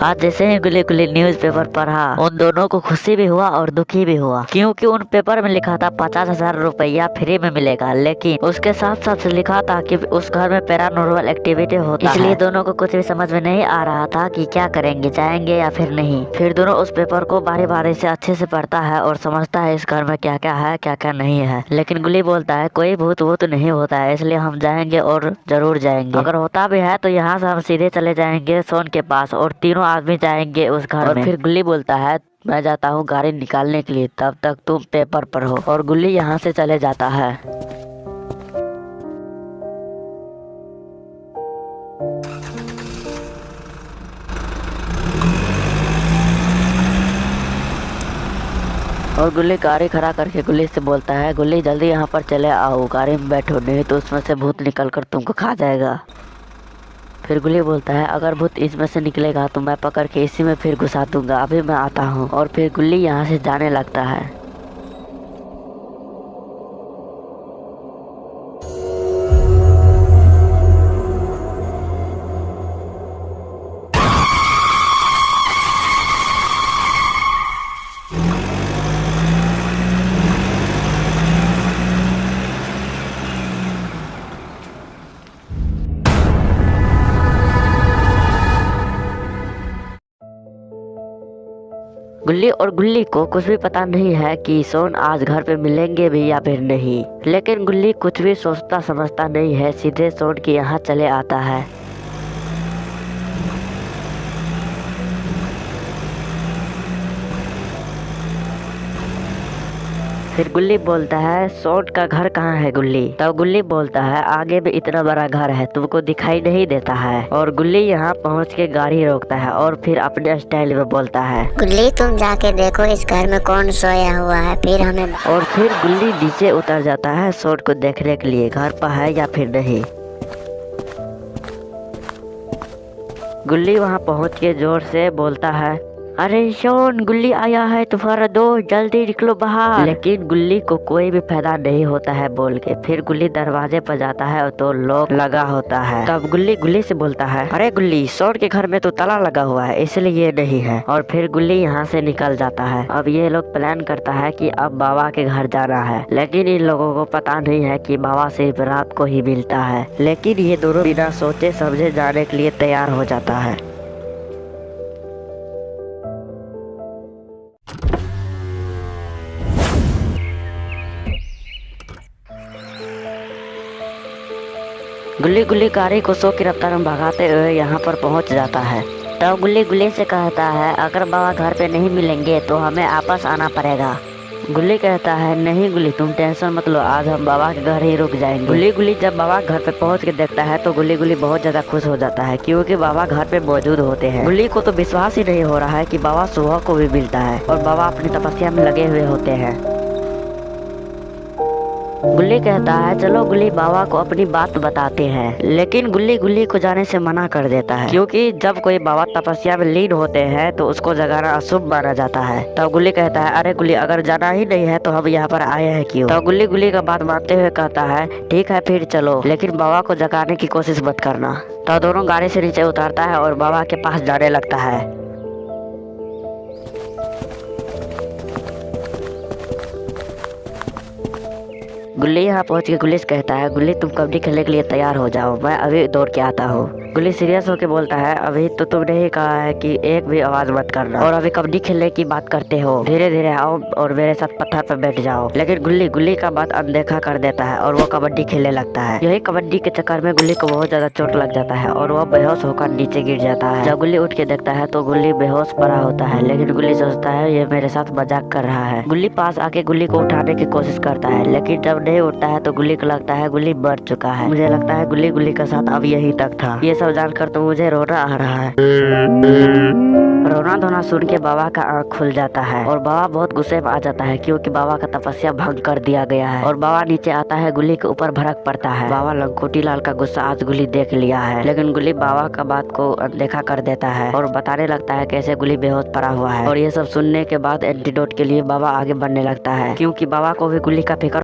आज जैसे ही गुल्ली गुल्ली न्यूज़पेपर पढ़ा, उन दोनों को खुशी भी हुआ और दुखी भी हुआ, क्योंकि उन पेपर में लिखा था 50,000 रुपया फ्री में मिलेगा, लेकिन उसके साथ साथ लिखा था कि उस घर में पैरानॉर्मल एक्टिविटी होता है। इसलिए दोनों को कुछ भी समझ में नहीं आ रहा था कि क्या करेंगे, जाएंगे या फिर नहीं। फिर दोनों उस पेपर को बारी बारी से अच्छे से पढ़ता है और समझता है इस घर में क्या क्या है क्या क्या नहीं है। लेकिन गुल्ली बोलता है कोई भूत वूत नहीं होता है, इसलिए हम जाएंगे और जरूर जाएंगे। अगर होता भी है तो यहाँ से हम सीधे चले जाएंगे सोन के पास और तीनों आदमी जाएंगे उस घर में। फिर गुल्ली बोलता है मैं जाता हूँ गाड़ी निकालने के लिए, तब तक तुम पेपर पढ़ो। और गुल्ली यहाँ से चले जाता है। और गुल्ली गाड़ी खड़ा करके गुल्ली से बोलता है गुल्ली जल्दी यहाँ पर चले आओ, गाड़ी में बैठो, नहीं तो उसमें से भूत निकल कर तुमको खा जाएगा। फिर गुल्ली बोलता है अगर भूत इसमें से निकलेगा तो मैं पकड़ के इसी में फिर घुसा दूंगा, अभी मैं आता हूँ। और फिर गुल्ली यहाँ से जाने लगता है। गुल्ली और गुल्ली को कुछ भी पता नहीं है कि सोन आज घर पे मिलेंगे भी या फिर नहीं, लेकिन गुल्ली कुछ भी सोचता समझता नहीं है, सीधे सोन के यहाँ चले आता है। फिर गुल्ली बोलता है सोन का घर कहाँ है गुल्ली? तब गुल्ली बोलता है आगे भी इतना बड़ा घर है, तुमको दिखाई नहीं देता है। और गुल्ली यहाँ पहुँच के गाड़ी रोकता है और फिर अपने स्टाइल में बोलता है गुल्ली तुम जाके देखो इस घर में कौन सोया हुआ है, फिर हमें। और फिर गुल्ली नीचे उतर जाता है सोन को देखने के लिए घर पर है या फिर नहीं। गुल्ली वहाँ पहुँच के जोर से बोलता है अरे सोन गुल्ली आया है तुम्हारा दोस्त, जल्दी निकलो बाहर। लेकिन गुल्ली को कोई भी फायदा नहीं होता है बोल के। फिर गुल्ली दरवाजे पर जाता है और तो लॉक लगा होता है। तब गुल्ली गुल्ली से बोलता है अरे गुल्ली सोन के घर में तो ताला लगा हुआ है इसलिए ये नहीं है। और फिर गुल्ली यहाँ से निकल जाता है। अब ये लोग प्लान करता है कि अब बाबा के घर जाना है, लेकिन इन लोगों को पता नहीं है कि बाबा सिर्फ रात को ही मिलता है। लेकिन ये दोनों बिना सोचे समझे जाने के लिए तैयार हो जाता है। गुल्ली गुल्ली गाड़ी को 100 की रफ्तार में भगाते हुए यहाँ पर पहुँच जाता है। तब गुल्ली गुल्ली से कहता है अगर बाबा घर पे नहीं मिलेंगे तो हमें वापस आना पड़ेगा। गुल्ली कहता है नहीं गुल्ली तुम टेंशन मत लो, आज हम बाबा के घर ही रुक जाएंगे। गुल्ली गुल्ली जब बाबा घर पे पहुँच के देखता है तो गुल्ली गुल्ली बहुत ज्यादा खुश हो जाता है, क्योंकि बाबा घर पे मौजूद होते हैं। गुल्ली को तो विश्वास ही नहीं हो रहा है कि बाबा सुबह को भी मिलता है और बाबा अपनी तपस्या में लगे हुए होते हैं। गुल्ली कहता है चलो गुल्ली बाबा को अपनी बात बताते हैं, लेकिन गुल्ली गुल्ली को जाने से मना कर देता है, क्योंकि जब कोई बाबा तपस्या में लीन होते हैं तो उसको जगाना अशुभ माना जाता है। तब गुल्ली कहता है अरे गुल्ली अगर जाना ही नहीं है तो हम यहाँ पर आए हैं क्यों? तब गुल्ली गुल्ली का बात मानते हुए कहता है ठीक है फिर चलो, लेकिन बाबा को जगाने की कोशिश मत करना। तब दोनों गाड़ी से नीचे उतरता है और बाबा के पास जाने लगता है। गुल्ली यहाँ पहुँच के गुल्ली से कहता है गुल्ली तुम कबड्डी खेलने के लिए तैयार हो जाओ, मैं अभी दौड़ के आता हूँ। गुल्ली सीरियस होके बोलता है अभी तो तुमने ही कहा है कि एक भी आवाज मत करना और अभी कबड्डी खेलने की बात करते हो, धीरे धीरे आओ और मेरे साथ पत्थर पर बैठ जाओ। लेकिन गुल्ली गुल्ली का बात अनदेखा कर देता है और वो कबड्डी खेलने लगता है। यही कबड्डी के चक्कर में गुल्ली को बहुत ज्यादा चोट लग जाता है और वो बेहोश होकर नीचे गिर जाता है। जब गुल्ली उठ के देखता है तो गुल्ली बेहोश पड़ा होता है, लेकिन गुल्ली सोचता है ये मेरे साथ मजाक कर रहा है। गुल्ली पास आके गुल्ली को उठाने की कोशिश करता है, लेकिन जब नहीं उठता है तो गुल्ली को लगता है गुल्ली मर चुका है। मुझे लगता है गुल्ली गुल्ली का साथ अब यही तक था। ये सब जानकर तो मुझे रोना आ रहा है। रोना धोना सुन के बाबा का आँख खुल जाता है और बाबा बहुत गुस्से में आ जाता है, क्योंकि बाबा का तपस्या भंग कर दिया गया है। और बाबा नीचे आता है, गुल्ली के ऊपर भड़क पड़ता है। बाबा लंगोटी लाल का गुस्सा आज गुल्ली देख लिया है, लेकिन गुल्ली बाबा का बात को अनदेखा कर देता है और बताने लगता है कैसे गुल्ली बेहोश पड़ा हुआ है। और ये सब सुनने के बाद एंटीडोट के लिए बाबा आगे बढ़ने लगता है, क्योंकि बाबा को भी गुल्ली का फिक्र